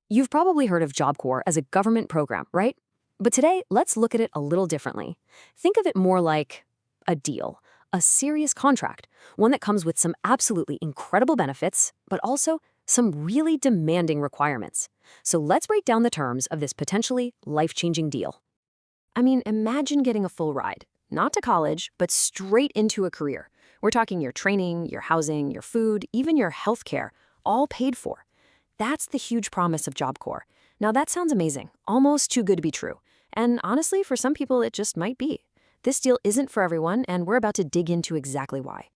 You've probably heard of Job Corps as a government program, right? But today, let's look at it a little differently. Think of it more like a deal, a serious contract, one that comes with some absolutely incredible benefits, but also some really demanding requirements. So let's break down the terms of this potentially life-changing deal. I mean, imagine getting a full ride, not to college, but straight into a career. We're talking your training, your housing, your food, even your healthcare, all paid for. That's the huge promise of Job Corps. Now that sounds amazing, almost too good to be true. And honestly, for some people, it just might be. This deal isn't for everyone, and we're about to dig into exactly why.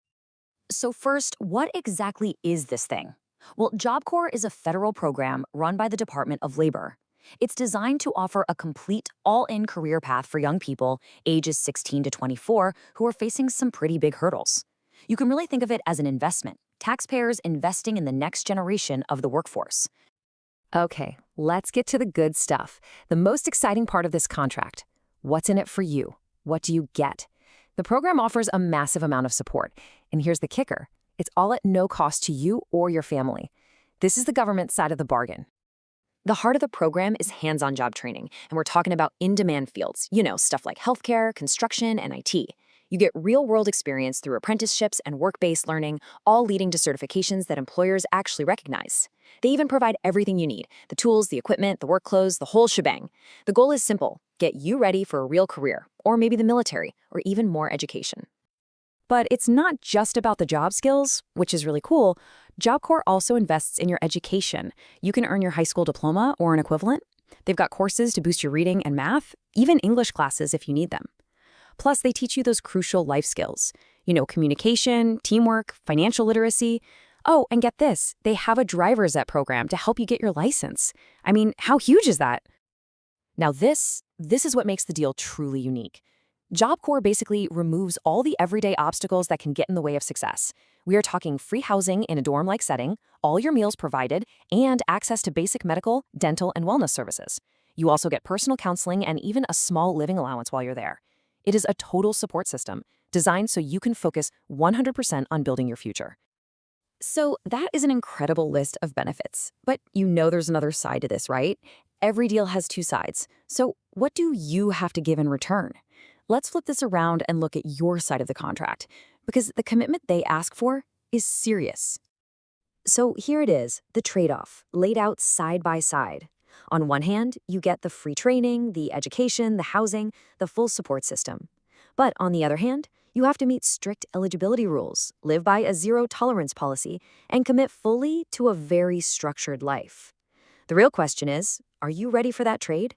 So first, what exactly is this thing? Well, Job Corps is a federal program run by the Department of Labor. It's designed to offer a complete, all-in career path for young people ages 16 to 24 who are facing some pretty big hurdles. You can really think of it as an investment, taxpayers investing in the next generation of the workforce. Okay, let's get to the good stuff. The most exciting part of this contract. What's in it for you? What do you get? The program offers a massive amount of support. And here's the kicker. It's all at no cost to you or your family. This is the government side of the bargain. The heart of the program is hands-on job training, and we're talking about in-demand fields, stuff like healthcare, construction, and IT. You get real-world experience through apprenticeships and work-based learning, all leading to certifications that employers actually recognize. They even provide everything you need, the tools, the equipment, the work clothes, the whole shebang. The goal is simple, get you ready for a real career, or maybe the military, or even more education. But it's not just about the job skills, which is really cool. Job Corps also invests in your education. You can earn your high school diploma or an equivalent. They've got courses to boost your reading and math, even English classes if you need them. Plus, they teach you those crucial life skills. Communication, teamwork, financial literacy. Oh, and get this, they have a driver's ed program to help you get your license. I mean, how huge is that? Now this is what makes the deal truly unique. Job Corps basically removes all the everyday obstacles that can get in the way of success. We are talking free housing in a dorm-like setting, all your meals provided, and access to basic medical, dental, and wellness services. You also get personal counseling and even a small living allowance while you're there. It is a total support system, designed so you can focus 100% on building your future. So that is an incredible list of benefits. But there's another side to this, right? Every deal has two sides. So what do you have to give in return? Let's flip this around and look at your side of the contract, because the commitment they ask for is serious. So here it is, the trade-off, laid out side by side. On one hand, you get the free training, the education, the housing, the full support system. But on the other hand, you have to meet strict eligibility rules, live by a zero-tolerance policy, and commit fully to a very structured life. The real question is, are you ready for that trade?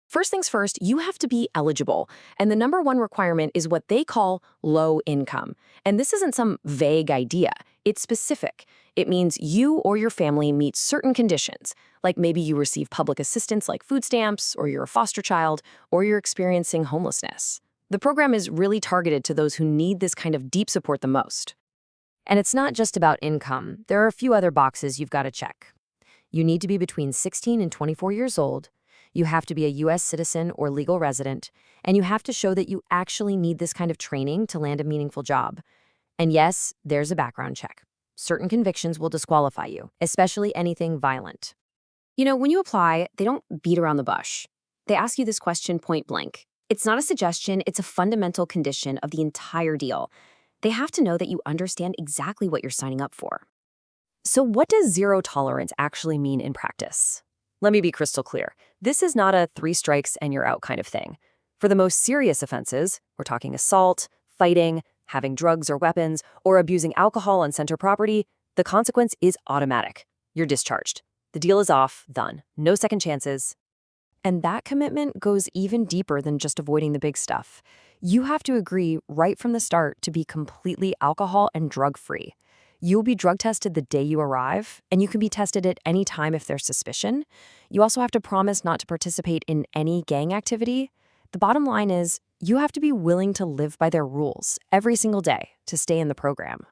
First things first, you have to be eligible, and the number one requirement is what they call low income. And this isn't some vague idea, it's specific. It means you or your family meet certain conditions, like maybe you receive public assistance like food stamps, or you're a foster child, or you're experiencing homelessness. The program is really targeted to those who need this kind of deep support the most. And it's not just about income. There are a few other boxes you've got to check. You need to be between 16 and 24 years old. You have to be a U.S. citizen or legal resident, and you have to show that you actually need this kind of training to land a meaningful job. And yes, there's a background check. Certain convictions will disqualify you, especially anything violent. When you apply, they don't beat around the bush. They ask you this question point blank. It's not a suggestion, it's a fundamental condition of the entire deal. They have to know that you understand exactly what you're signing up for. So what does zero tolerance actually mean in practice? Let me be crystal clear. This is not a 3 strikes and you're out kind of thing. For the most serious offenses, we're talking assault, fighting, having drugs or weapons, or abusing alcohol on center property, the consequence is automatic. You're discharged. The deal is off, done. No second chances. And that commitment goes even deeper than just avoiding the big stuff. You have to agree right from the start to be completely alcohol and drug-free. You'll be drug tested the day you arrive, and you can be tested at any time if there's suspicion. You also have to promise not to participate in any gang activity. The bottom line is, you have to be willing to live by their rules every single day to stay in the program.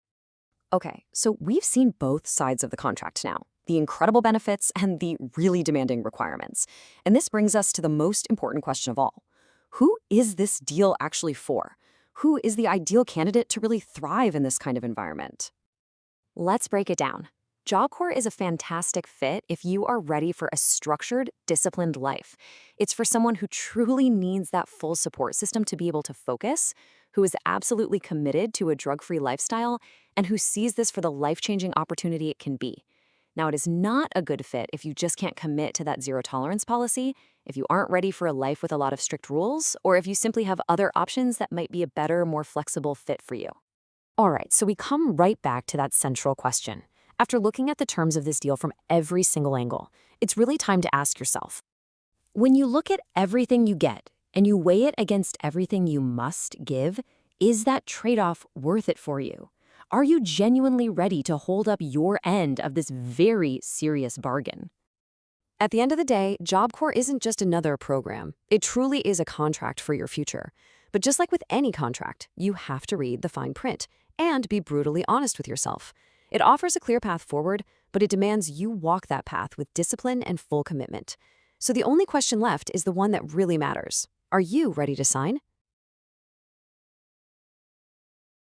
Okay, so we've seen both sides of the contract now, the incredible benefits and the really demanding requirements. And this brings us to the most important question of all. Who is this deal actually for? Who is the ideal candidate to really thrive in this kind of environment? Let's break it down. Job Corps is a fantastic fit if you are ready for a structured, disciplined life. It's for someone who truly needs that full support system to be able to focus, who is absolutely committed to a drug-free lifestyle, and who sees this for the life-changing opportunity it can be. Now, it is not a good fit if you just can't commit to that zero-tolerance policy, if you aren't ready for a life with a lot of strict rules, or if you simply have other options that might be a better, more flexible fit for you. All right, so we come right back to that central question. After looking at the terms of this deal from every single angle, it's really time to ask yourself, when you look at everything you get and you weigh it against everything you must give, is that trade-off worth it for you? Are you genuinely ready to hold up your end of this very serious bargain? At the end of the day, Job Corps isn't just another program. It truly is a contract for your future. But just like with any contract, you have to read the fine print and be brutally honest with yourself. It offers a clear path forward, but it demands you walk that path with discipline and full commitment. So the only question left is the one that really matters. Are you ready to sign?